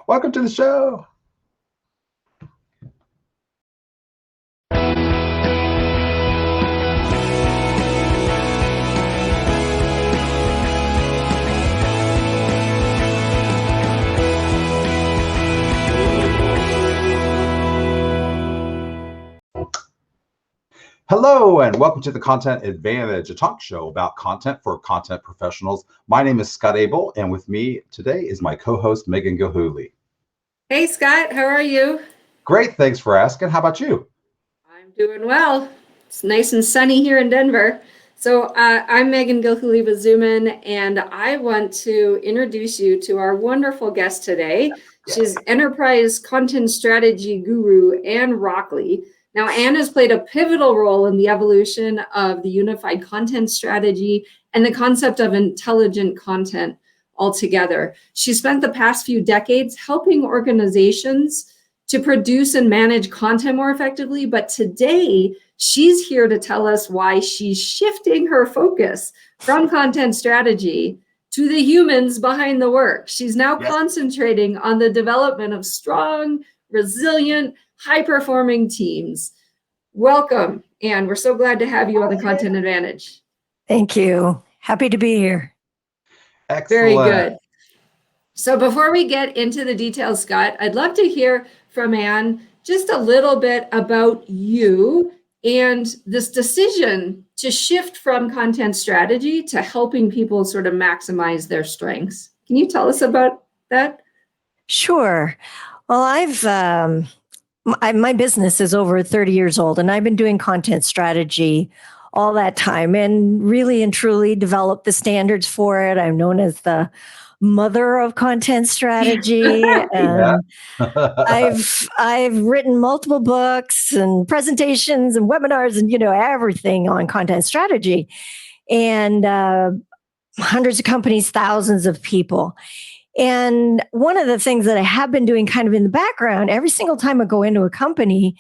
Welcome to the show. Hello, and welcome to the Content Advantage, a talk show about content for content professionals. My name is Scott Abel, and with me today is my co-host, Megan Gilhooly. Hey, Scott, how are you? Great, thanks for asking. How about you? I'm doing well. It's nice and sunny here in Denver. So I'm Megan Gilhooly-Bazuman, and I want to introduce you to our wonderful guest today. She's enterprise content strategy guru, Ann Rockley. Now, Ann has played a pivotal role in the evolution of the unified content strategy and the concept of intelligent content altogether. She spent the past few decades helping organizations to produce and manage content more effectively, but today she's here to tell us why she's shifting her focus from content strategy to the humans behind the work. She's now concentrating on the development of strong, resilient, high-performing teams. Welcome, Ann. We're so glad to have you on the Content Advantage. Thank you. Happy to be here. Excellent. Very good. So before we get into the details, Scott, I'd love to hear from Ann just a little bit about you and this decision to shift from content strategy to helping people sort of maximize their strengths. Can you tell us about that? Sure. Well, my business is over 30 years old, and I've been doing content strategy all that time and really and truly developed the standards for it. I'm known as the mother of content strategy. And I've written multiple books and presentations and webinars and, everything on content strategy, and hundreds of companies, thousands of people. And one of the things that I have been doing kind of in the background, every single time I go into a company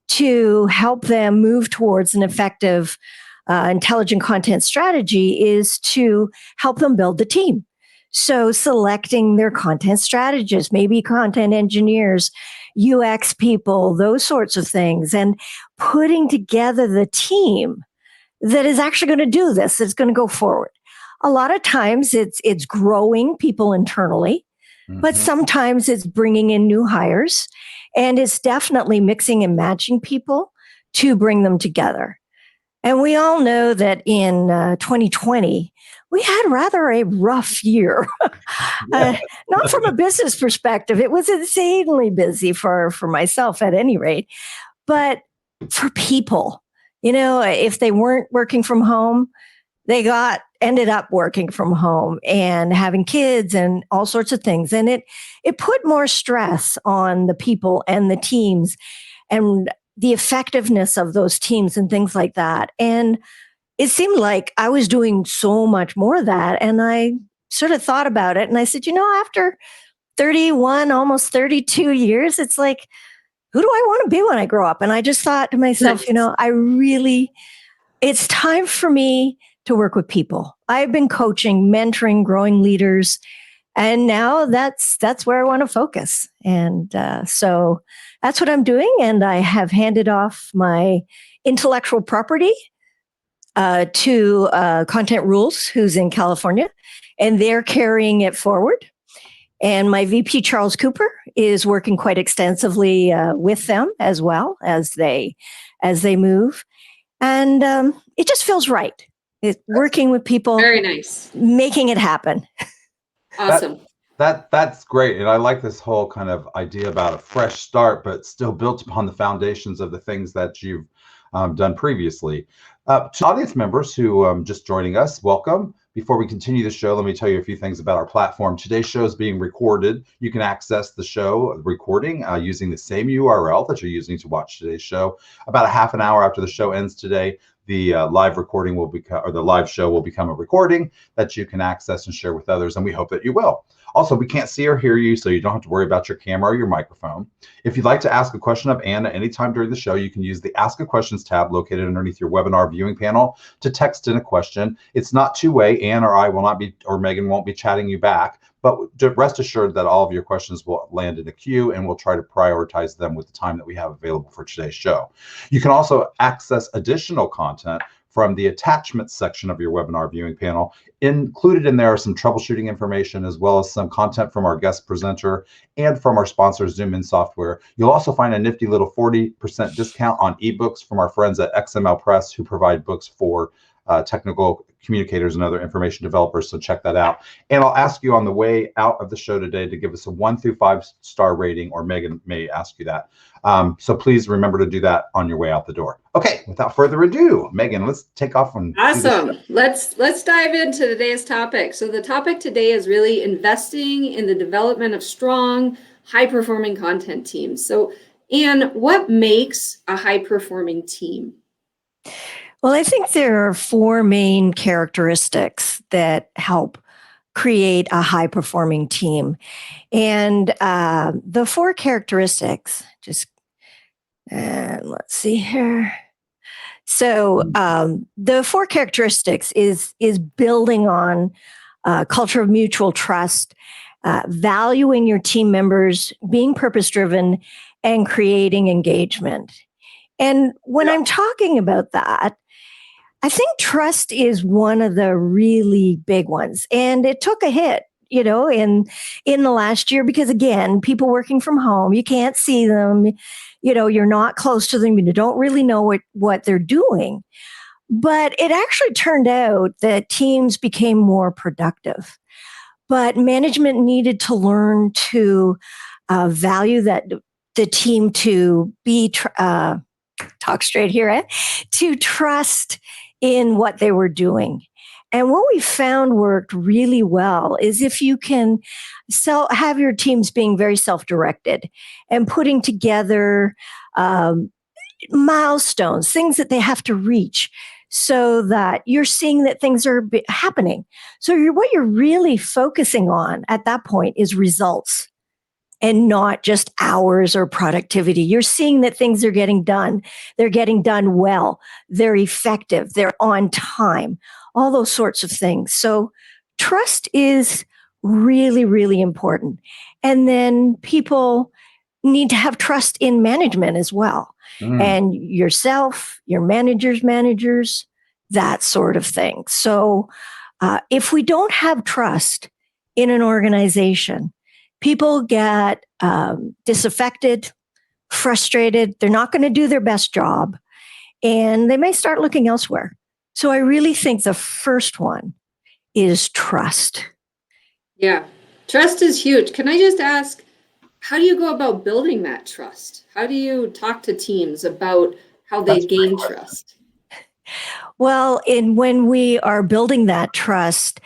to help them move towards an effective, intelligent content strategy, is to help them build the team. So selecting their content strategists, maybe content engineers, UX people, those sorts of things, and putting together the team that is actually going to do this, that's going to go forward. A lot of times it's growing people internally, but sometimes it's bringing in new hires, and it's definitely mixing and matching people to bring them together. And we all know that in 2020, we had rather a rough year. Not from a business perspective. It was insanely busy for myself at any rate, but for people, if they weren't working from home, they ended up working from home and having kids and all sorts of things. And it put more stress on the people and the teams and the effectiveness of those teams and things like that. And it seemed like I was doing so much more of that. And I sort of thought about it and I said, after 31, almost 32 years, it's like, who do I want to be when I grow up? And I just thought to myself, it's time for me to work with people. I've been coaching, mentoring, growing leaders, and now that's where I want to focus. And so that's what I'm doing. And I have handed off my intellectual property to Content Rules, who's in California, and they're carrying it forward. And my VP, Charles Cooper, is working quite extensively with them as well as they move. And it just feels right. It's working with people. Very nice. Making it happen. Awesome. That's great. And I like this whole kind of idea about a fresh start, but still built upon the foundations of the things that you've done previously. To audience members who just joining us, welcome. Before we continue the show, let me tell you a few things about our platform. Today's show is being recorded. You can access the show recording using the same URL that you're using to watch today's show. About a half an hour after the show ends today, the live recording will become, or the live show will become a recording that you can access and share with others, and we hope that you will. Also, we can't see or hear you, so you don't have to worry about your camera or your microphone. If you'd like to ask a question of Ann at any time during the show, you can use the Ask a Questions tab located underneath your webinar viewing panel to text in a question. It's not two-way. Ann or I will not be, or Megan won't be chatting you back, but rest assured that all of your questions will land in a queue, and we'll try to prioritize them with the time that we have available for today's show. You can also access additional content from the attachments section of your webinar viewing panel. Included in there are some troubleshooting information, as well as some content from our guest presenter and from our sponsor, ZoomIn Software. You'll also find a nifty little 40% discount on ebooks from our friends at XML Press, who provide books for technical communicators and other information developers, so check that out. And I'll ask you on the way out of the show today to give us a 1 through 5 star rating, or Megan may ask you that. So please remember to do that on your way out the door. Okay, without further ado, Megan, let's take off and awesome. Let's dive into today's topic. So the topic today is really investing in the development of strong, high-performing content teams. So, Ann, what makes a high-performing team? Well, I think there are 4 main characteristics that help create a high-performing team. And the 4 characteristics, let's see here. So the 4 characteristics is building on a culture of mutual trust, valuing your team members, being purpose-driven, and creating engagement. And when I'm talking about that, I think trust is one of the really big ones. And it took a hit, in the last year, because again, people working from home, you can't see them, you're not close to them, you don't really know what they're doing. But it actually turned out that teams became more productive. But management needed to learn to value that the team to be, talk straight here, to trust in what they were doing. And what we found worked really well is if you can have your teams being very self-directed and putting together milestones, things that they have to reach, so that you're seeing that things are happening. So what you're really focusing on at that point is results, and not just hours or productivity. You're seeing that things are getting done. They're getting done well. They're effective. They're on time. All those sorts of things. So trust is really, really important. And then people need to have trust in management as well. And yourself, your managers, that sort of thing. So if we don't have trust in an organization, people get disaffected, frustrated. They're not going to do their best job, and they may start looking elsewhere. So I really think the first one is trust. Yeah, trust is huge. Can I just ask, how do you go about building that trust? How do you talk to teams about how they gain trust? Well, when we are building that trust,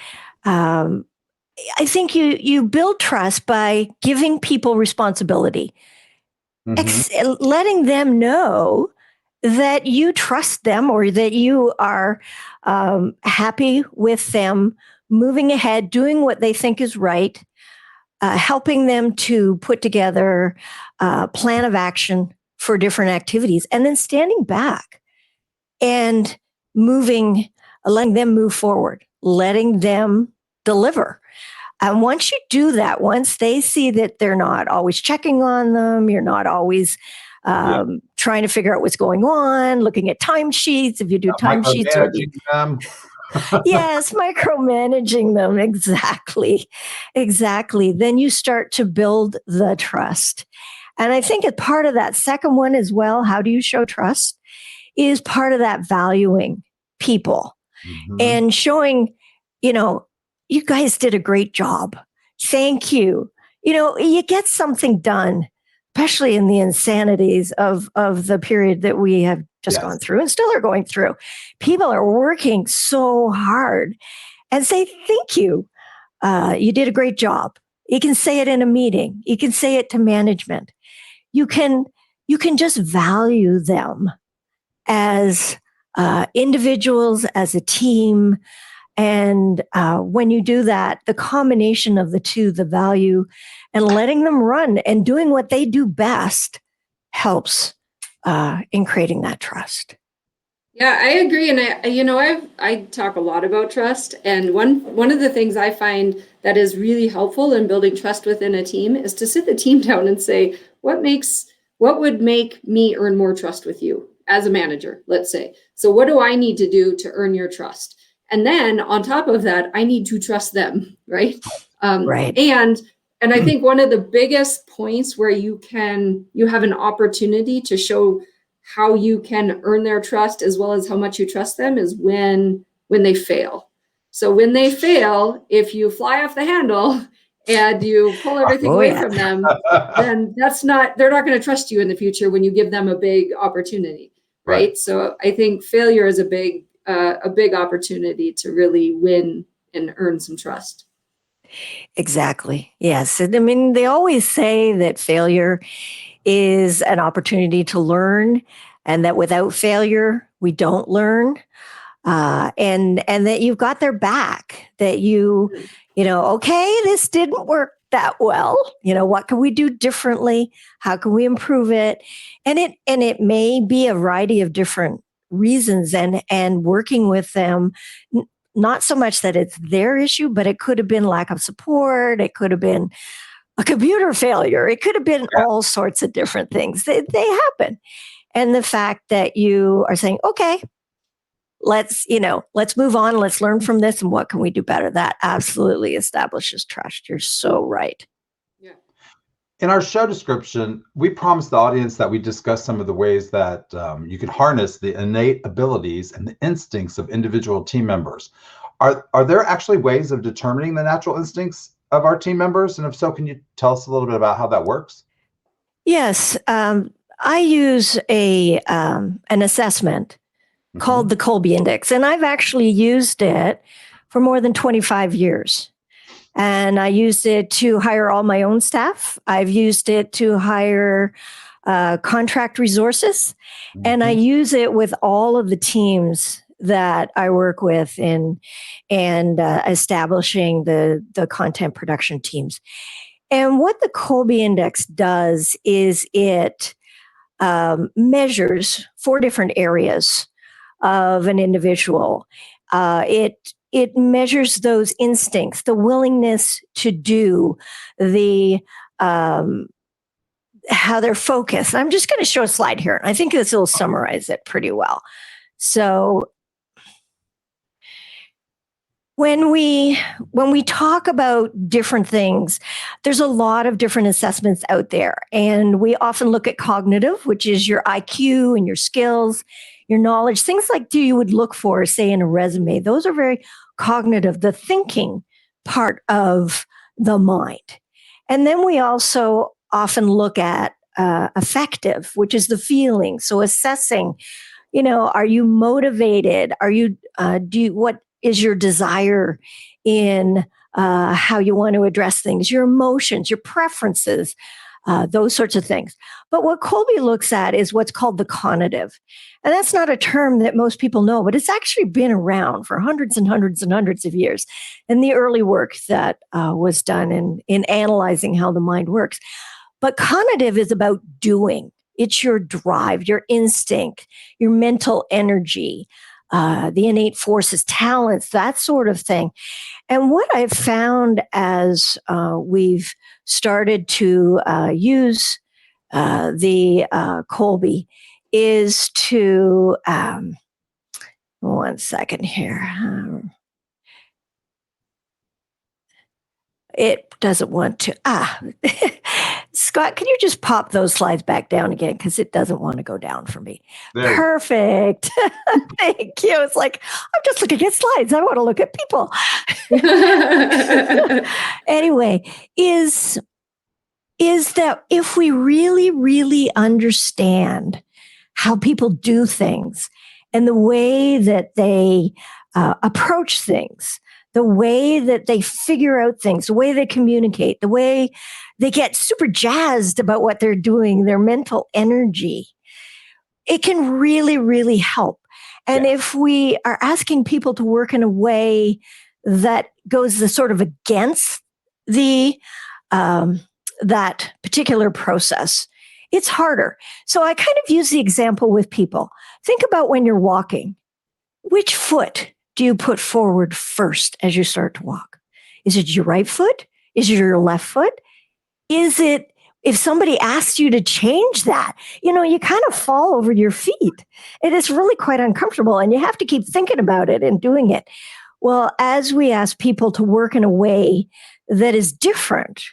I think you build trust by giving people responsibility, letting them know that you trust them, or that you are happy with them moving ahead, doing what they think is right, helping them to put together a plan of action for different activities, and then standing back and letting them move forward, letting them deliver. And once you do that, once they see that they're not always checking on them, you're not always trying to figure out what's going on, looking at timesheets, if you do timesheets. Yes, micromanaging them. Exactly. Then you start to build the trust. And I think a part of that second one as well, how do you show trust, is part of that valuing people and showing, you guys did a great job. Thank you. You get something done, especially in the insanities of the period that we have just gone through and still are going through. People are working so hard, and say, thank you. You did a great job. You can say it in a meeting. You can say it to management. You can just value them as individuals, as a team. And when you do that, the combination of the two, the value and letting them run and doing what they do best, helps in creating that trust. Yeah, I agree. And I talk a lot about trust. And one of the things I find that is really helpful in building trust within a team is to sit the team down and say, what would make me earn more trust with you as a manager, let's say. So what do I need to do to earn your trust? And then on top of that, I need to trust them, right? Right. And I think one of the biggest points where you have an opportunity to show how you can earn their trust as well as how much you trust them is when they fail. So when they fail, if you fly off the handle and you pull everything away from them, then they're not going to trust you in the future when you give them a big opportunity, right? So I think failure is a big opportunity to really win and earn some trust. Exactly. Yes. And I mean, they always say that failure is an opportunity to learn, and that without failure, we don't learn. And that you've got their back, that okay, this didn't work that well. What can we do differently? How can we improve it? And it may be a variety of different reasons, and working with them, not so much that it's their issue, but it could have been lack of support. It could have been a computer failure. It could have been all sorts of different things. They happen. And the fact that you are saying, okay, let's move on. Let's learn from this. And what can we do better? That absolutely establishes trust. You're so right. Yeah. In our show description, we promised the audience that we discuss some of the ways that you can harness the innate abilities and the instincts of individual team members. Are there actually ways of determining the natural instincts of our team members? And if so, can you tell us a little bit about how that works? Yes. I use an assessment called the Kolbe Index, and I've actually used it for more than 25 years. And I used it to hire all my own staff. I've used it to hire contract resources. And I use it with all of the teams that I work with and establishing the content production teams. And what the Kolbe Index does is it measures 4 different areas of an individual. It measures those instincts, the willingness to do, the how they're focused. I'm just going to show a slide here. I think this will summarize it pretty well. So when we talk about different things, there's a lot of different assessments out there. And we often look at cognitive, which is your IQ and your skills, your knowledge, things like you would look for, say, in a resume. Those are very cognitive, the thinking part of the mind. And then we also often look at affective, which is the feeling. So assessing, are you motivated? Are you, what is your desire in how you want to address things, your emotions, your preferences, those sorts of things. But what Kolbe looks at is what's called the conative. And that's not a term that most people know, but it's actually been around for hundreds and hundreds and hundreds of years. And the early work that was done in analyzing how the mind works. But conative is about doing. It's your drive, your instinct, your mental energy, the innate forces, talents, that sort of thing. And what I've found as we've started to use the Kolbe is to, one second here. It doesn't want to. Scott, can you just pop those slides back down again? Because it doesn't want to go down for me. There. Perfect. Thank you. It's like, I'm just looking at slides. I want to look at people. Anyway, is that if we really, really understand how people do things and the way that they approach things, the way that they figure out things, the way they communicate, the way they get super jazzed about what they're doing, their mental energy, it can really, really help. And if we are asking people to work in a way that goes the sort of against the that particular process, it's harder. So I kind of use the example with people. Think about when you're walking. Which foot do you put forward first as you start to walk? Is it your right foot? Is it your left foot? Is it, if somebody asks you to change that, you kind of fall over your feet. It is really quite uncomfortable, and you have to keep thinking about it and doing it. Well, as we ask people to work in a way that is different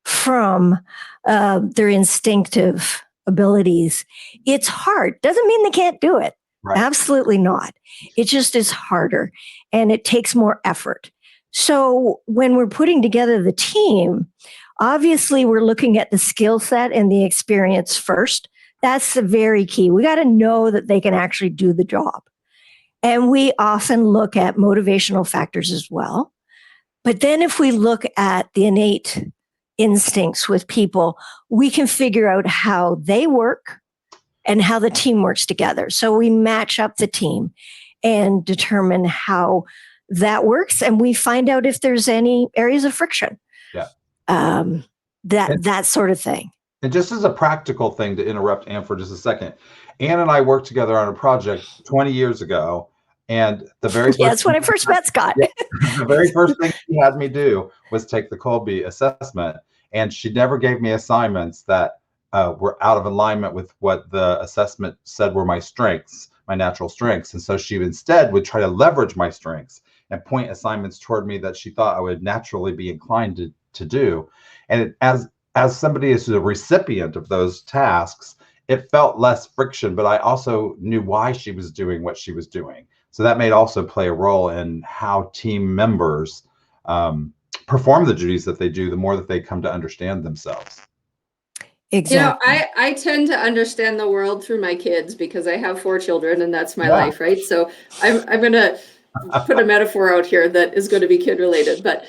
from their instinctive abilities, it's hard. Doesn't mean they can't do it. Right. Absolutely not. It just is harder, and it takes more effort. So when we're putting together the team, obviously we're looking at the skill set and the experience first. That's the very key. We got to know that they can actually do the job. And we often look at motivational factors as well. But then if we look at the innate instincts with people, we can figure out how they work and how the team works together. So we match up the team and determine how that works. And we find out if there's any areas of friction. Yeah. That sort of thing. And just as a practical thing, to interrupt Ann for just a second, Ann and I worked together on a project 20 years ago. And the very that's when I first met Scott. The very first thing she had me do was take the Kolbe assessment. And she never gave me assignments that were out of alignment with what the assessment said were my strengths, my natural strengths. And so she instead would try to leverage my strengths and point assignments toward me that she thought I would naturally be inclined to do. And as somebody is the recipient of those tasks, it felt less friction, but I also knew why she was doing what she was doing. So that may also play a role in how team members perform the duties that they do, the more that they come to understand themselves. Exactly. I tend to understand the world through my kids because I have 4 children and that's my life, right? So I'm going to put a metaphor out here that is going to be kid related. But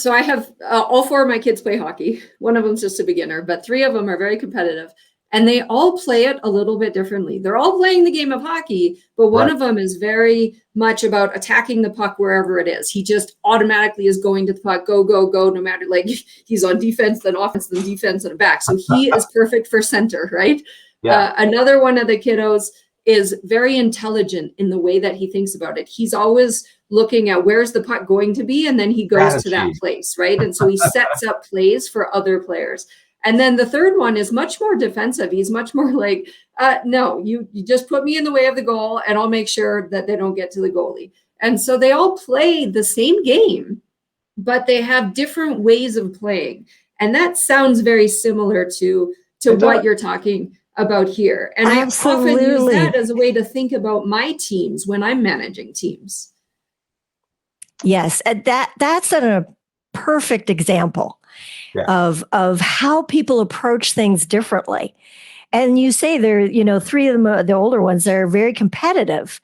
so I have all 4 of my kids play hockey. One of them's just a beginner, but 3 of them are very competitive. And they all play it a little bit differently. They're all playing the game of hockey, but one of them is very much about attacking the puck wherever it is. He just automatically is going to the puck, go, go, go, no matter, like he's on defense, then offense, then defense, and back. So he is perfect for center, right? Yeah. Another one of the kiddos is very intelligent in the way that he thinks about it. He's always looking at where's the puck going to be, and then he goes to that place, right? And so he sets up plays for other players. And then the third one is much more defensive. He's much more like, no, you just put me in the way of the goal and I'll make sure that they don't get to the goalie. And so they all play the same game, but they have different ways of playing. And that sounds very similar to what you're talking about here. And Absolutely. I often use that as a way to think about my teams when I'm managing teams. Yes, that's a perfect example. Yeah. Of how people approach things differently. And you say they're, 3 of them, the older ones, they're very competitive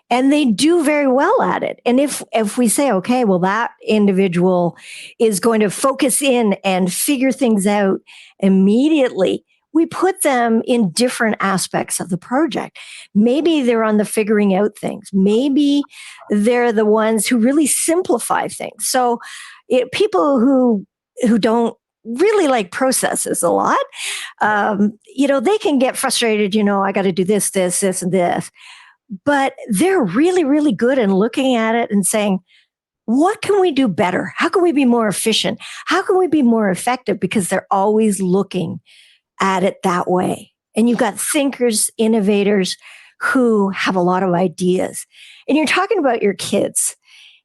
and they do very well at it. And if we say, okay, well, that individual is going to focus in and figure things out immediately, we put them in different aspects of the project. Maybe they're on the figuring out things. Maybe they're the ones who really simplify things. So people who don't really like processes a lot, they can get frustrated, I got to do this, this, this, and this. But they're really, really good in looking at it and saying, what can we do better? How can we be more efficient? How can we be more effective? Because they're always looking at it that way. And you've got thinkers, innovators who have a lot of ideas. And you're talking about your kids.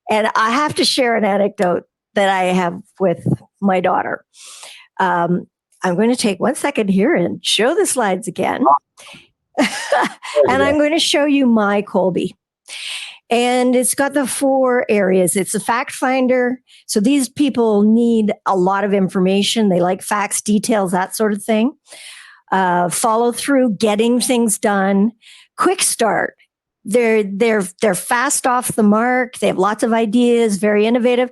And I have to share an anecdote that I have with my daughter. I'm going to take 1 second here and show the slides again. And I'm going to show you my Kolbe. And it's got the 4 areas. It's a fact finder. So these people need a lot of information. They like facts, details, that sort of thing. Follow through, getting things done. Quick start. They're fast off the mark. They have lots of ideas, very innovative.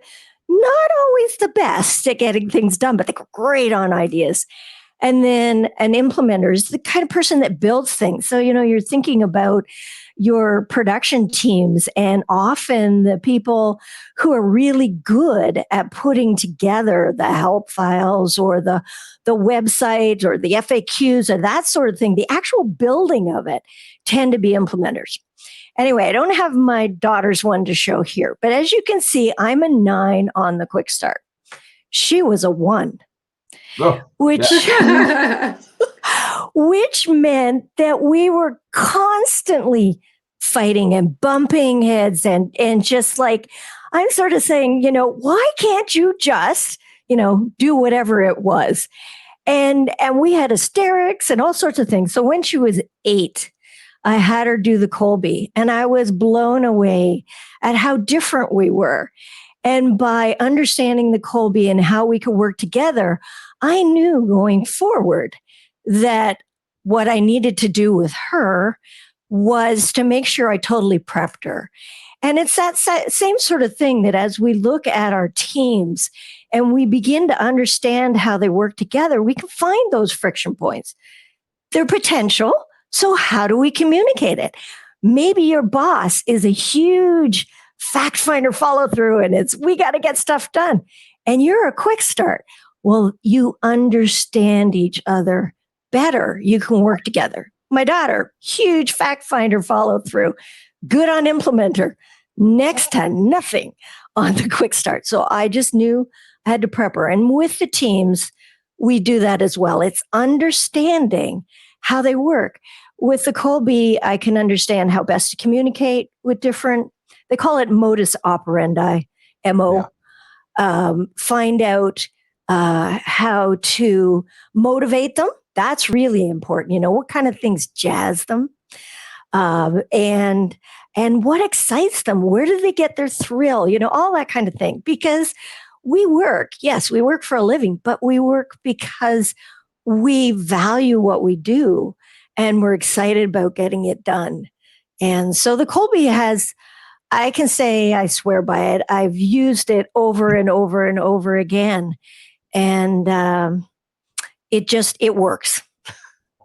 Not always the best at getting things done, but they're great on ideas. And then an implementer is the kind of person that builds things. So, you're thinking about your production teams, and often the people who are really good at putting together the help files or the website or the FAQs or that sort of thing, the actual building of it, tend to be implementers. Anyway, I don't have my daughter's one to show here, but as you can see, I'm a 9 on the quick start. She was a 1, which which meant that we were constantly fighting and bumping heads and just like, I'm sort of saying, why can't you just, do whatever it was? And we had hysterics and all sorts of things. So when she was 8, I had her do the Colby, and I was blown away at how different we were. And by understanding the Colby and how we could work together, I knew going forward that what I needed to do with her was to make sure I totally prepped her. And it's that same sort of thing that as we look at our teams and we begin to understand how they work together, we can find those friction points. Their potential. So how do we communicate it? Maybe your boss is a huge fact finder follow through and we got to get stuff done. And you're a quick start. Well, you understand each other better. You can work together. My daughter, huge fact finder follow through, good on implementer. Next time, nothing on the quick start. So I just knew I had to prep her. And with the teams, we do that as well. It's understanding how they work. With the Colby, I can understand how best to communicate with different, they call it modus operandi, MO. Yeah. Find out how to motivate them. That's really important. What kind of things jazz them, and what excites them. Where do they get their thrill? All that kind of thing. Because we work for a living, but we work because we value what we do and we're excited about getting it done. And so the Colby has, I can say, I swear by it. I've used it over and over and over again. And it works.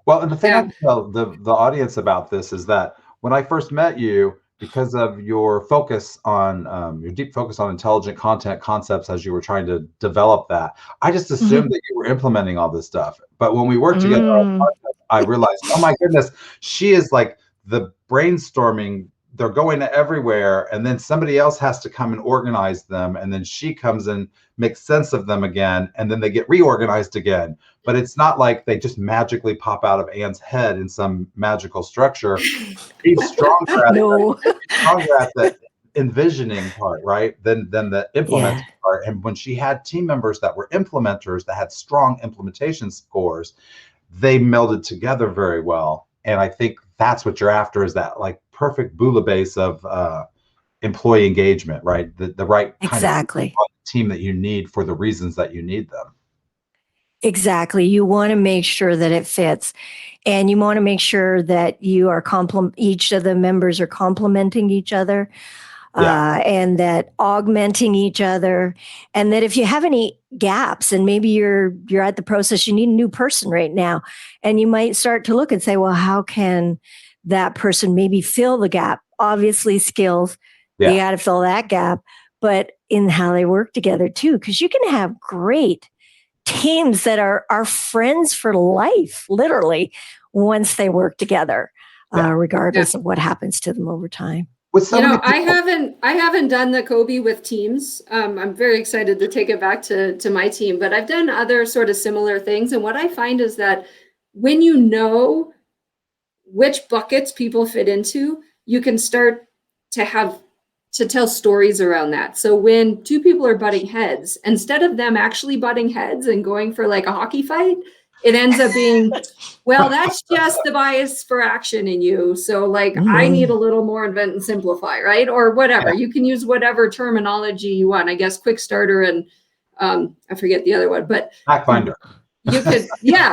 Well, and the thing I tell the audience about this is that when I first met you, because of your focus on your deep focus on intelligent content concepts as you were trying to develop that, I just assumed that you were implementing all this stuff. But when we worked together on podcast, I realized, oh my goodness, she is like the brainstorming. They're going everywhere, and then somebody else has to come and organize them, and then she comes and makes sense of them again, and then they get reorganized again. But it's not like they just magically pop out of Ann's head in some magical structure. She's stronger at it. She's stronger at the envisioning part, right? Than the implementing part. And when she had team members that were implementers that had strong implementation scores, they melded together very well. And I think that's what you're after, is that like perfect bouillabaisse of employee engagement, right? The right kind of team that you need for the reasons that you need them. Exactly. You want to make sure that it fits, and you want to make sure that you are each of the members are complementing each other, and that augmenting each other, and that if you have any gaps, and maybe you're at the process, you need a new person right now, and you might start to look and say, well, how can that person maybe fill the gap? Obviously, skills. You got to fill that gap, but in how they work together too, because you can have great teams that are friends for life, literally, once they work together, regardless of what happens to them over time. I haven't done the Colby with teams. I'm very excited to take it back to my team, but I've done other sort of similar things. And what I find is that when you know which buckets people fit into, you can start to tell stories around that. So when two people are butting heads, instead of them actually butting heads and going for like a hockey fight, it ends up being, well, that's just the bias for action in you. So like, I need a little more invent and simplify, right? Or whatever. You can use whatever terminology you want. I guess quick starter and I forget the other one, but fact finder. You could,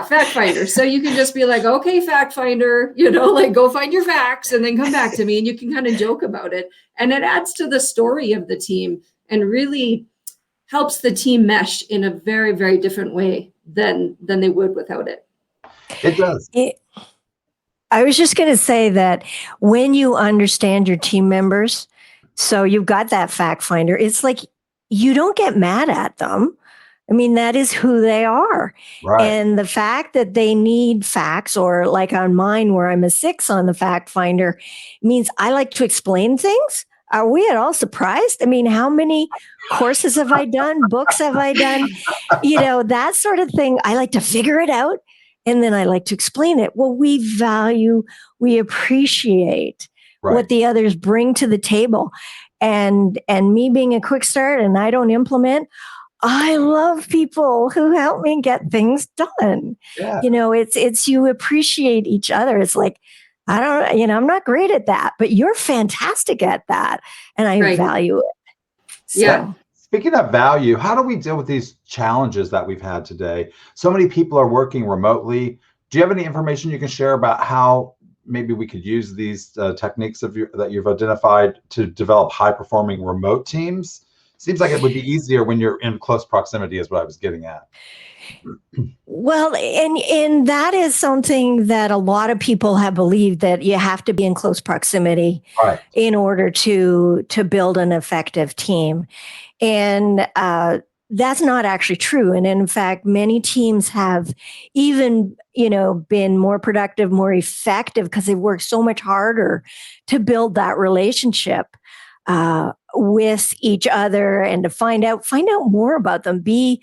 fact finder. So you can just be like, okay, fact finder, like go find your facts and then come back to me, and you can kind of joke about it. And it adds to the story of the team and really helps the team mesh in a very, very different way than they would without it. It does. I was just going to say that when you understand your team members, so you've got that fact finder, it's like you don't get mad at them. I mean, that is who they are. Right. And the fact that they need facts, or like on mine, where I'm a 6 on the fact finder, means I like to explain things. Are we at all surprised? I mean, how many courses have I done? Books have I done? That sort of thing. I like to figure it out. And then I like to explain it. Well, we appreciate Right. what the others bring to the table. And me being a quick start and I don't implement, I love people who help me get things done. Yeah. It's you appreciate each other. It's like, I'm not great at that, but you're fantastic at that. And I value it. So. Yeah. Speaking of value, how do we deal with these challenges that we've had today? So many people are working remotely. Do you have any information you can share about how maybe we could use these techniques that you've identified to develop high-performing remote teams? Seems like it would be easier when you're in close proximity, is what I was getting at. Well, and that is something that a lot of people have believed, that you have to be in close proximity in order to build an effective team. And that's not actually true. And in fact, many teams have even, been more productive, more effective, because they've worked so much harder to build that relationship with each other, and to find out more about them, be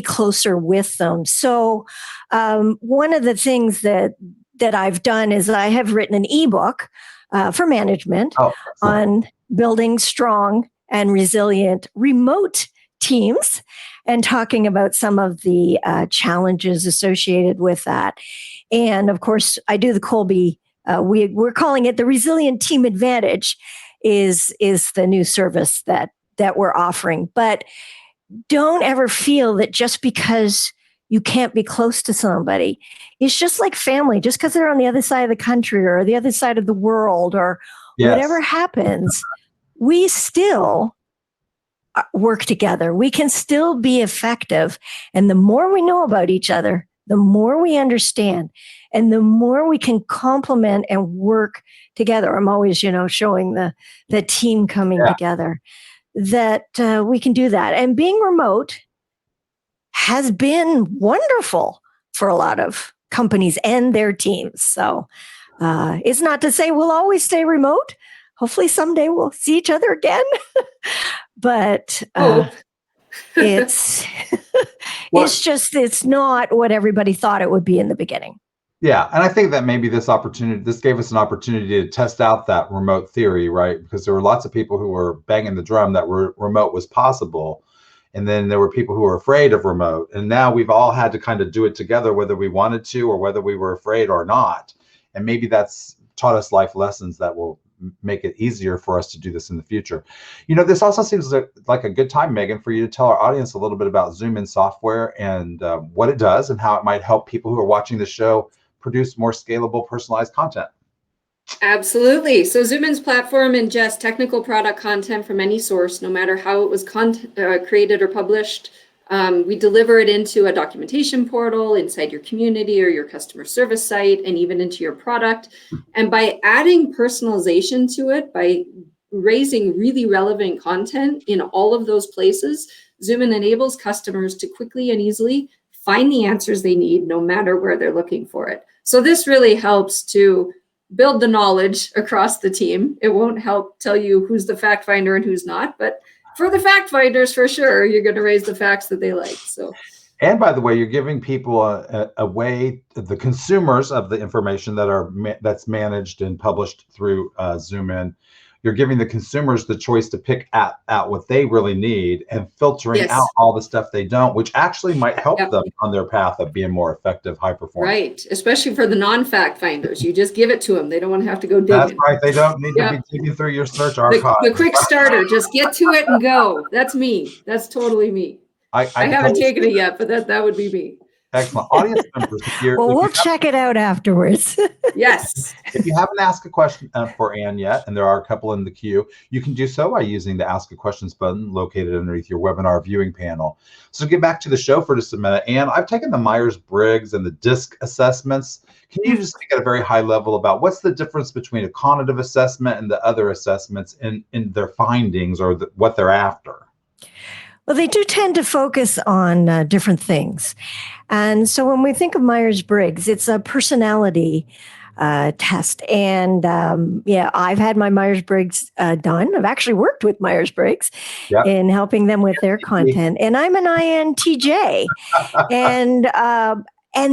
closer with them. So one of the things that I've done is I have written an ebook for management on building strong and resilient remote teams, and talking about some of the challenges associated with that. And of course, I do the Colby. We're calling it the Resilient Team Advantage. Is the new service that we're offering. But don't ever feel that just because you can't be close to somebody, it's just like family. Just because they're on the other side of the country or the other side of the world, or whatever happens, we still work together. We can still be effective. And the more we know about each other, the more we understand, and the more we can complement and work together. I'm always, showing the team coming together, that we can do that. And being remote has been wonderful for a lot of companies and their teams. So it's not to say we'll always stay remote. Hopefully someday we'll see each other again. But it's it's not what everybody thought it would be in the beginning. Yeah, and I think that maybe this gave us an opportunity to test out that remote theory, right? Because there were lots of people who were banging the drum that remote was possible. And then there were people who were afraid of remote. And now we've all had to kind of do it together, whether we wanted to or whether we were afraid or not. And maybe that's taught us life lessons that will make it easier for us to do this in the future. This also seems like a good time, Megan, for you to tell our audience a little bit about Zoom In software and what it does and how it might help people who are watching the show produce more scalable, personalized content. Absolutely. So Zoom In's platform ingests technical product content from any source, no matter how it was created or published. We deliver it into a documentation portal inside your community or your customer service site, and even into your product. And by adding personalization to it, by raising really relevant content in all of those places, Zoom In enables customers to quickly and easily find the answers they need, no matter where they're looking for it. So this really helps to build the knowledge across the team. It won't help tell you who's the fact finder and who's not, but for the fact finders, for sure, you're going to raise the facts that they like. So, and by the way, you're giving people a way, the consumers of the information that's managed and published through Zoom In. You're giving the consumers the choice to pick out what they really need and filtering out all the stuff they don't, which actually might help them on their path of being more effective, high performance. Right, especially for the non-fact finders. You just give it to them. They don't want to have to go digging. That's right. They don't need to be digging through your search archive. The quick starter, just get to it and go. That's me. That's totally me. I haven't taken it yet, but that would be me. Excellent. Audience members, Well, we'll check it out afterwards. Yes. if you haven't asked a question for Ann yet, and there are a couple in the queue, you can do so by using the Ask a Questions button located underneath your webinar viewing panel. So get back to the show for just a minute. Ann, I've taken the Myers-Briggs and the DISC assessments. Can you just speak at a very high level about what's the difference between a cognitive assessment and the other assessments in their findings or what they're after? Well, they do tend to focus on different things. And so when we think of Myers-Briggs, it's a personality test. And I've had my Myers-Briggs done. I've actually worked with Myers-Briggs in helping them with their content. And I'm an INTJ. and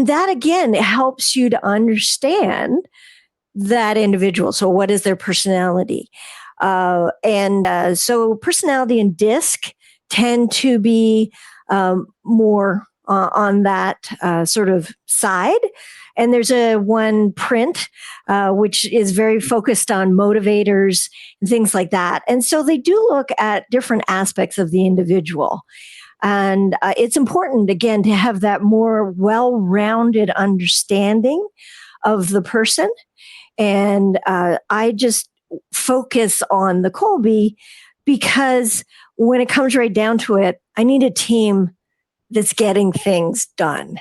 that, again, helps you to understand that individual. So what is their personality? So personality and DISC tend to be more on that sort of side. And there's one print, which is very focused on motivators and things like that. And so they do look at different aspects of the individual. And it's important, again, to have that more well-rounded understanding of the person. And I just focus on the Kolbe because when it comes right down to it, I need a team that's getting things done.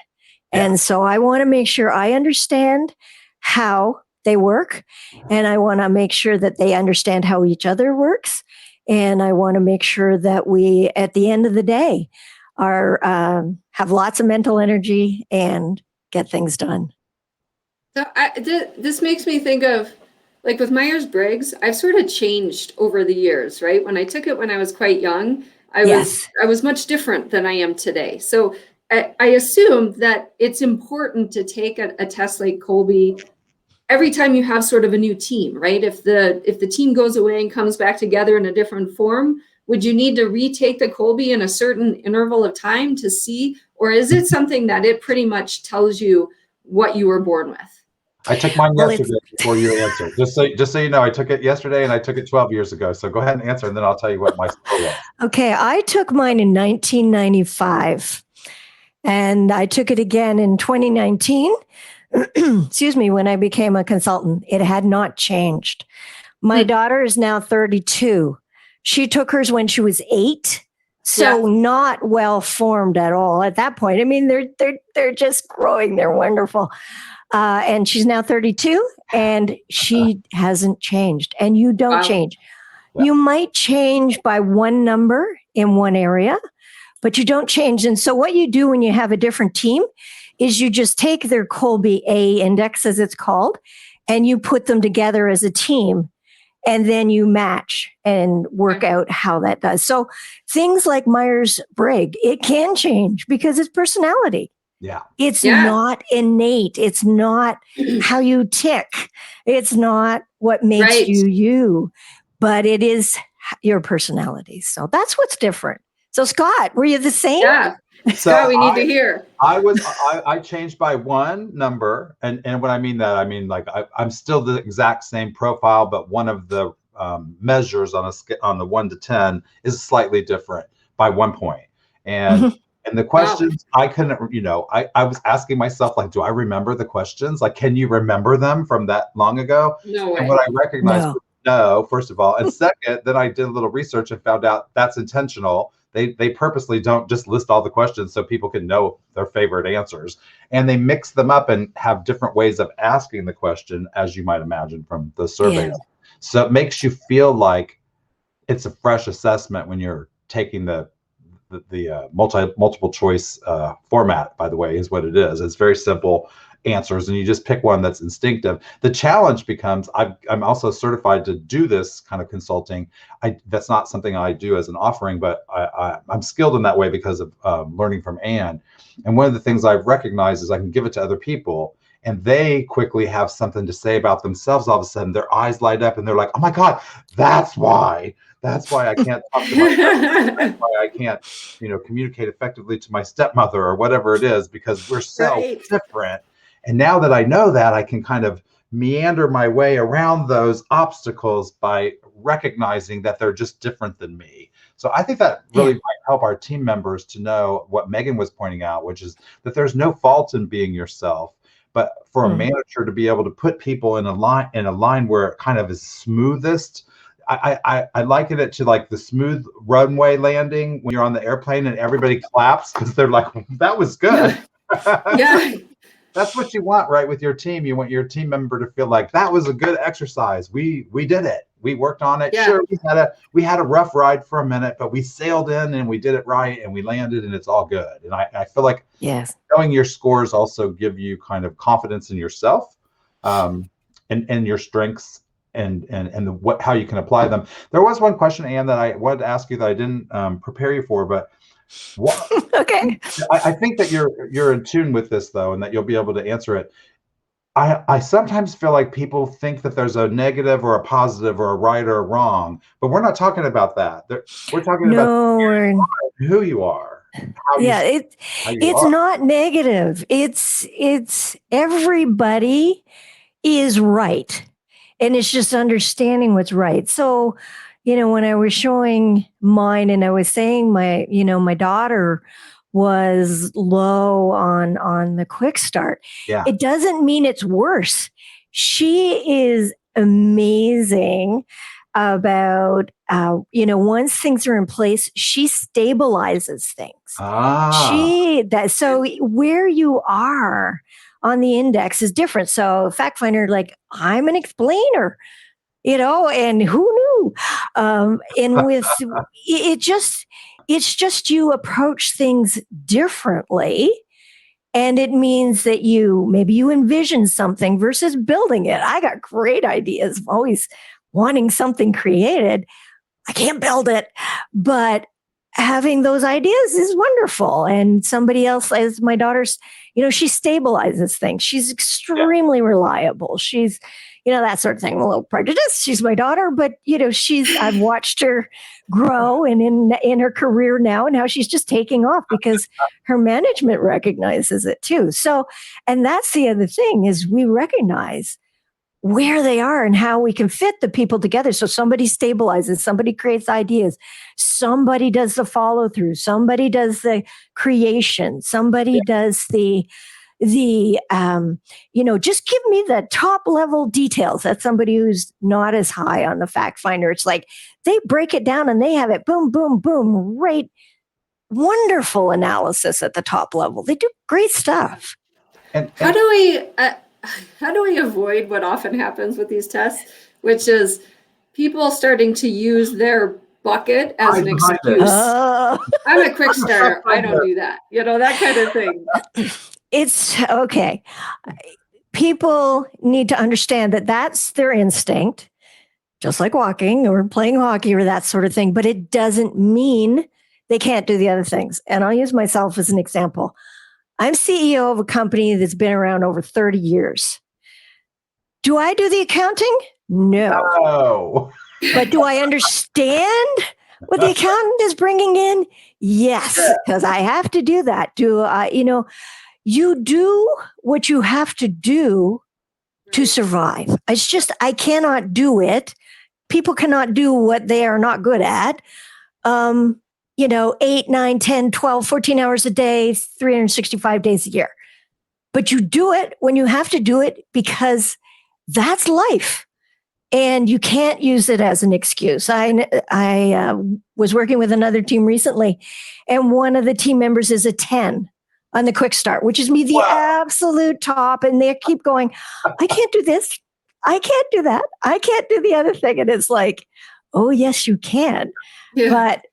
And so I want to make sure I understand how they work, and I want to make sure that they understand how each other works. And I want to make sure that we, at the end of the day, are have lots of mental energy and get things done. So this makes me think of, like with Myers-Briggs, I've sort of changed over the years, right? When I took it when I was quite young, I was much different than I am today. So I assume that it's important to take a test like Kolbe every time you have sort of a new team, right? If the team goes away and comes back together in a different form, would you need to retake the Kolbe in a certain interval of time to see, or is it something that it pretty much tells you what you were born with? I took mine yesterday before you answered. Just so you know, I took it yesterday and I took it 12 years ago. So go ahead and answer, and then I'll tell you what my score was. Okay, I took mine in 1995, and I took it again in 2019. Excuse me, when I became a consultant. It had not changed. My daughter is now 32. She took hers when she was 8. So not well formed at all at that point. I mean, they're just growing. They're wonderful. And she's now 32, and she hasn't changed. And you don't change. Yeah. You might change by one number in one area, but you don't change. And so what you do when you have a different team is you just take their Kolbe A index, as it's called, and you put them together as a team, and then you match and work out how that does. So things like Myers-Briggs, it can change because it's personality. Yeah. It's not innate. It's not how you tick. It's not what makes you, but it is your personality. So that's what's different. So Scott, were you the same? Yeah. So we need to hear. I changed by one number, and when I mean that, I mean like I'm still the exact same profile, but one of the measures on the 1 to 10 is slightly different by 1 point. And and the questions I couldn't, I was asking myself, like, do I remember the questions? Like, can you remember them from that long ago? No way. And what I recognized was no, first of all, and second, then I did a little research and found out that's intentional. They purposely don't just list all the questions so people can know their favorite answers. And they mix them up and have different ways of asking the question, as you might imagine from the surveys. Yeah. So it makes you feel like it's a fresh assessment when you're taking the multiple choice format, by the way, is what it is. It's very simple answers, and you just pick one that's instinctive. The challenge becomes, I'm also certified to do this kind of consulting. That's not something I do as an offering, but I'm skilled in that way because of learning from Ann. And one of the things I've recognized is I can give it to other people, and they quickly have something to say about themselves. All of a sudden, their eyes light up, and they're like, "Oh my God, that's why I can't talk to my friends. That's why I can't, communicate effectively to my stepmother," or whatever it is, because we're so different. And now that I know that, I can kind of meander my way around those obstacles by recognizing that they're just different than me. So I think that really might help our team members to know what Megan was pointing out, which is that there's no fault in being yourself. But for a manager to be able to put people in a line where it kind of is smoothest, I liken it to like the smooth runway landing when you're on the airplane and everybody claps because they're like, that was good. Yeah. That's what you want, right? With your team, you want your team member to feel like that was a good exercise. We did it. We worked on it. Yeah. Sure, we had a rough ride for a minute, but we sailed in and we did it right and we landed and it's all good. And I feel like knowing your scores also give you kind of confidence in yourself, and your strengths and how you can apply them. There was one question, Ann, that I wanted to ask you that I didn't prepare you for, but okay. I think that you're in tune with this though, and that you'll be able to answer it. I sometimes feel like people think that there's a negative or a positive or a right or a wrong, but we're not talking about that. We're talking about who you are. It's not negative. It's everybody is right. And it's just understanding what's right. So, when I was showing mine and I was saying my daughter was low on the quick start. Yeah. It doesn't mean it's worse. She is amazing about, once things are in place, she stabilizes things. So where you are on the index is different. So fact finder, like I'm an explainer, and who knew? And with it's just you approach things differently. And it means that maybe you envision something versus building it. I got great ideas. I'm always wanting something created. I can't build it, but having those ideas is wonderful. And somebody else, as my daughter's, she stabilizes things. She's extremely reliable. She's, that sort of thing. I'm a little prejudiced. She's my daughter, but I've watched her grow and in her career now, and how she's just taking off because her management recognizes it too. So, and that's the other thing is we recognize where they are and how we can fit the people together. So somebody stabilizes, somebody creates ideas, somebody does the follow through, somebody does the creation, somebody does just give me the top level details. That's somebody who's not as high on the fact finder. It's like they break it down and they have it boom, boom, boom, right. Wonderful analysis at the top level. They do great stuff. And how do we avoid what often happens with these tests, which is people starting to use their bucket as an excuse? I'm a quick starter. I don't do that. That kind of thing. It's okay. People need to understand that that's their instinct, just like walking or playing hockey or that sort of thing. But it doesn't mean they can't do the other things. And I'll use myself as an example. I'm CEO of a company that's been around over 30 years. Do I do the accounting? No. But do I understand what the accountant is bringing in? Yes, because I have to do that. You do what you have to do to survive. It's just, I cannot do it. People cannot do what they are not good at. 8, 9, 10, 12, 14 hours a day, 365 days a year. But you do it when you have to do it because that's life. And you can't use it as an excuse. I was working with another team recently, and one of the team members is a 10 on the quick start, which is me, the absolute top. And they keep going, I can't do this. I can't do that. I can't do the other thing. And it's like, oh, yes, you can. Yeah. But,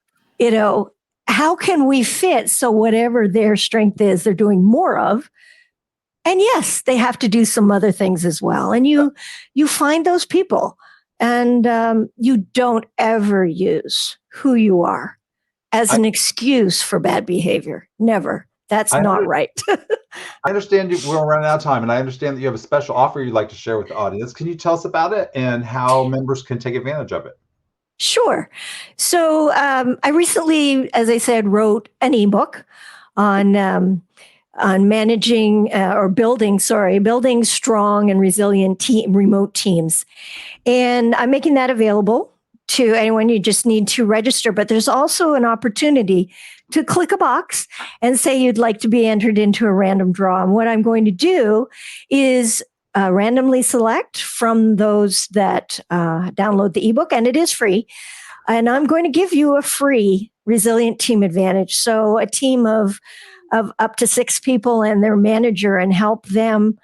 how can we fit so whatever their strength is, they're doing more of? And yes, they have to do some other things as well. And you find those people, and you don't ever use who you are as an excuse for bad behavior. Never. That's not right. I understand we're running out of time, and I understand that you have a special offer you'd like to share with the audience. Can you tell us about it and how members can take advantage of it? Sure. So I recently, as I said, wrote an ebook on managing building strong and resilient remote teams. And I'm making that available to anyone. You just need to register, but there's also an opportunity to click a box and say you'd like to be entered into a random draw. And what I'm going to do is randomly select from those that download the ebook, and it is free. And I'm going to give you a free Resilient Team Advantage. So a team of up to 6 people and their manager, and help them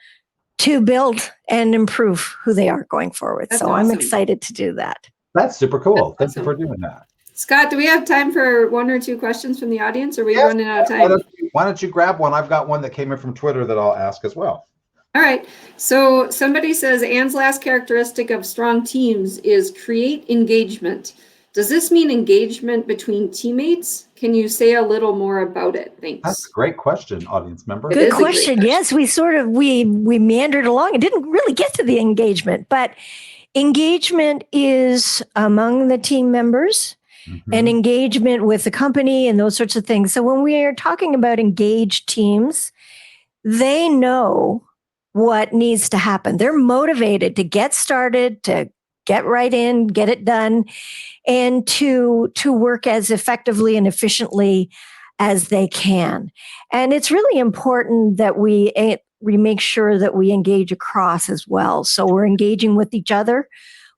to build and improve who they are going forward. That's so awesome. I'm excited to do that. That's super cool. That's Thank you for doing that. Scott, do we have time for 1 or 2 questions from the audience? Or are we Yes. running out of time? Why don't you grab one? I've got one that came in from Twitter that I'll ask as well. All right. So somebody says Ann's last characteristic of strong teams is create engagement. Does this mean engagement between teammates? Can you say a little more about it? Thanks. That's a great question, audience member. Good question. Yes, we sort of we meandered along and didn't really get to the engagement, but engagement is among the team members. And engagement with the company and those sorts of things. So when we are talking about engaged teams, they know what needs to happen. They're motivated to get started, to get right in, get it done, and to work as effectively and efficiently as they can. And it's really important that we make sure that we engage across as well. So we're engaging with each other.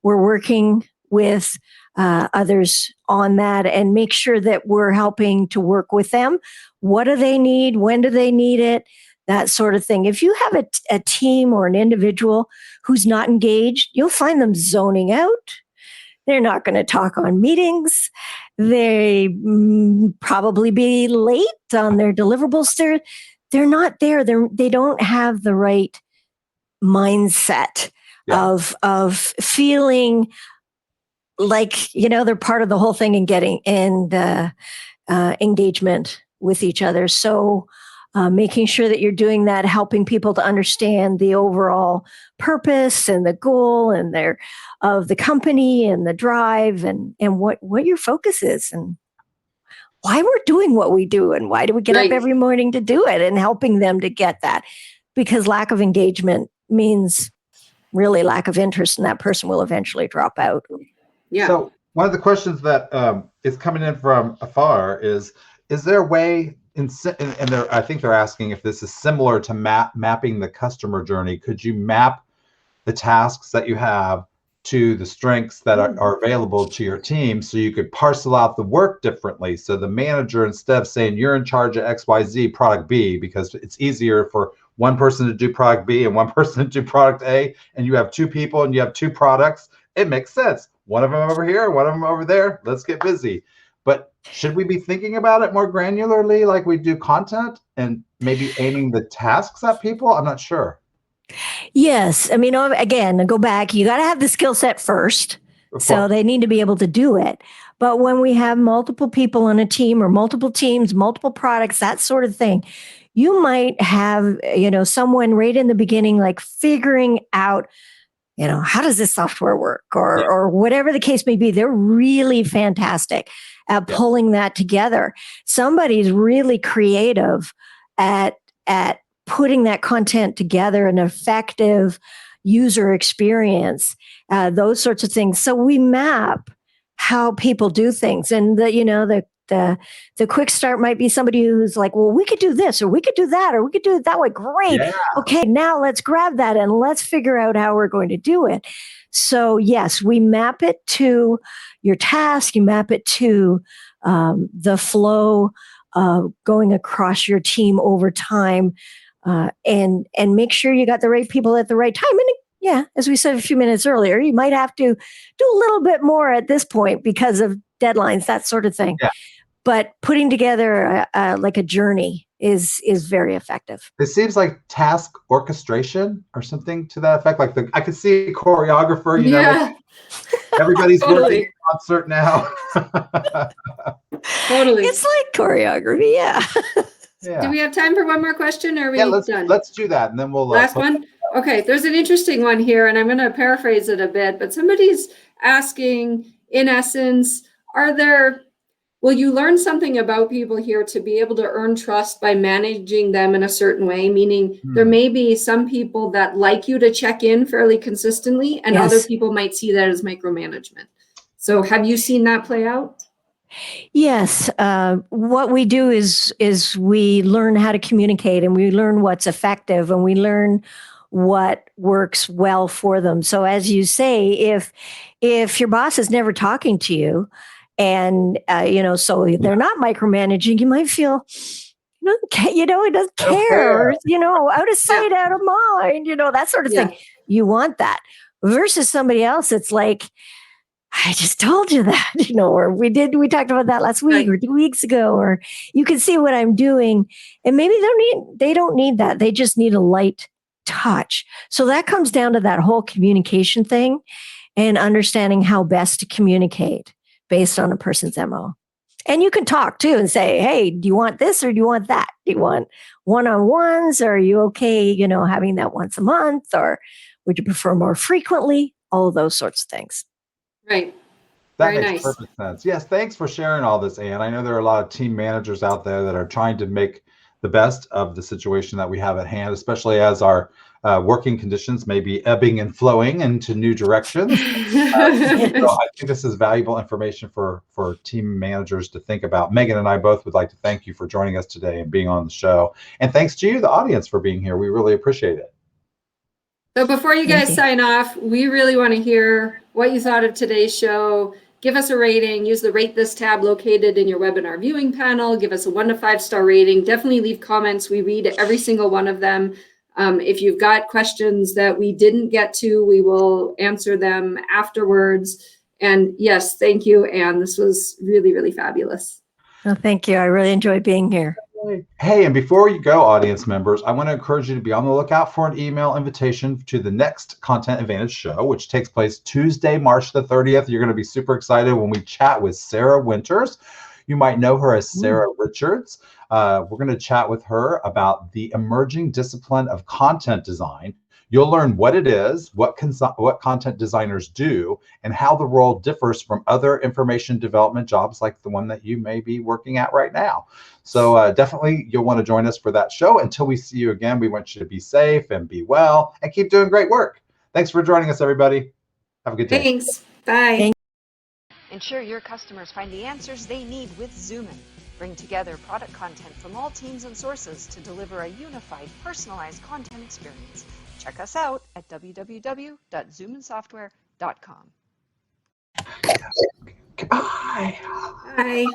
We're working with others on that, and make sure that we're helping to work with them. What do they need? When do they need it? That sort of thing. If you have a team or an individual who's not engaged, you'll find them zoning out. They're not going to talk on meetings. They probably be late on their deliverables. They're not there. They don't have the right mindset of feeling like, they're part of the whole thing and getting engagement with each other. So making sure that you're doing that, helping people to understand the overall purpose and the goal and of the company and the drive and what your focus is and why we're doing what we do and why do we get up every morning to do it, and helping them to get that, because lack of engagement means really lack of interest, and that person will eventually drop out. Yeah. So one of the questions that is coming in from afar is there a way, and I think they're asking if this is similar to mapping the customer journey. Could you map the tasks that you have to the strengths that are available to your team, so you could parcel out the work differently? So the manager, instead of saying you're in charge of XYZ product B, because it's easier for one person to do product B and one person to do product A, and you have 2 people and you have 2 products, it makes sense. One of them over here, one of them over there. Let's get busy. But should we be thinking about it more granularly, like we do content, and maybe aiming the tasks at people? I'm not sure. Yes. I mean, again, go back, you got to have the skill set first. So they need to be able to do it. But when we have multiple people on a team or multiple teams, multiple products, that sort of thing, you might have, someone right in the beginning, like figuring out, how does this software work or whatever the case may be. They're really fantastic at pulling that together. Somebody's really creative at putting that content together, an effective user experience, those sorts of things. So we map how people do things. And the quick start might be somebody who's like, well, we could do this, or we could do that, or we could do it that way. Great. Yeah. Okay, now let's grab that and let's figure out how we're going to do it. So yes, we map it to your task. You map it to the flow going across your team over time, and make sure you got the right people at the right time. And yeah, as we said a few minutes earlier, you might have to do a little bit more at this point because of deadlines, that sort of thing. Yeah. But putting together like a journey is very effective. It seems like task orchestration or something to that effect. Like I could see a choreographer, like everybody's working in concert now. Totally. It's like choreography, yeah. Do we have time for one more question, or are we done? Let's do that, and then we'll last one. Okay, there's an interesting one here, and I'm going to paraphrase it a bit, but somebody's asking, in essence, will you learn something about people here to be able to earn trust by managing them in a certain way? Meaning there may be some people that like you to check in fairly consistently, and other people might see that as micromanagement. So have you seen that play out? Yes. What we do is we learn how to communicate, and we learn what's effective, and we learn what works well for them. So as you say, if your boss is never talking to you, and so they're not micromanaging, you might feel, it doesn't I don't care, care. out of sight, out of mind, that sort of Yeah. thing. You want that versus somebody else. It's like, I just told you that, or we talked about that last week Right. or 2 weeks ago, or you can see what I'm doing. And maybe they don't need that. They just need a light touch. So that comes down to that whole communication thing and understanding how best to communicate based on a person's MO. And you can talk too and say, hey, do you want this or do you want that? Do you want one-on-ones? Or are you okay, having that once a month? Or would you prefer more frequently? All of those sorts of things. Right. That Very makes nice. perfect sense. Yes, thanks for sharing all this, Ann. I know there are a lot of team managers out there that are trying to make the best of the situation that we have at hand, especially as our working conditions may be ebbing and flowing into new directions. So I think this is valuable information for team managers to think about. Megan and I both would like to thank you for joining us today and being on the show. And thanks to you, the audience, for being here. We really appreciate it. So before you Thank guys you. sign off, we really want to hear what you thought of today's show. Give us a rating. Use the Rate This tab located in your webinar viewing panel. Give us a 1 to 5 star rating. Definitely leave comments. We read every single one of them. If you've got questions that we didn't get to, we will answer them afterwards. And yes, thank you, Ann. This was really, really fabulous. Well, thank you. I really enjoyed being here. Hey, and before you go, audience members, I want to encourage you to be on the lookout for an email invitation to the next Content Advantage show, which takes place Tuesday, March the 30th. You're going to be super excited when we chat with Sarah Winters. You might know her as Sarah Richards. We're going to chat with her about the emerging discipline of content design. You'll learn what it is, what content designers do, and how the role differs from other information development jobs like the one that you may be working at right now. So definitely you'll want to join us for that show. Until we see you again, we want you to be safe and be well and keep doing great work. Thanks for joining us, everybody. Have a good day. Thanks. Bye. Ensure your customers find the answers they need with Zoomin. Bring together product content from all teams and sources to deliver a unified, personalized content experience. Check us out at www.zoominsoftware.com. Goodbye. Bye.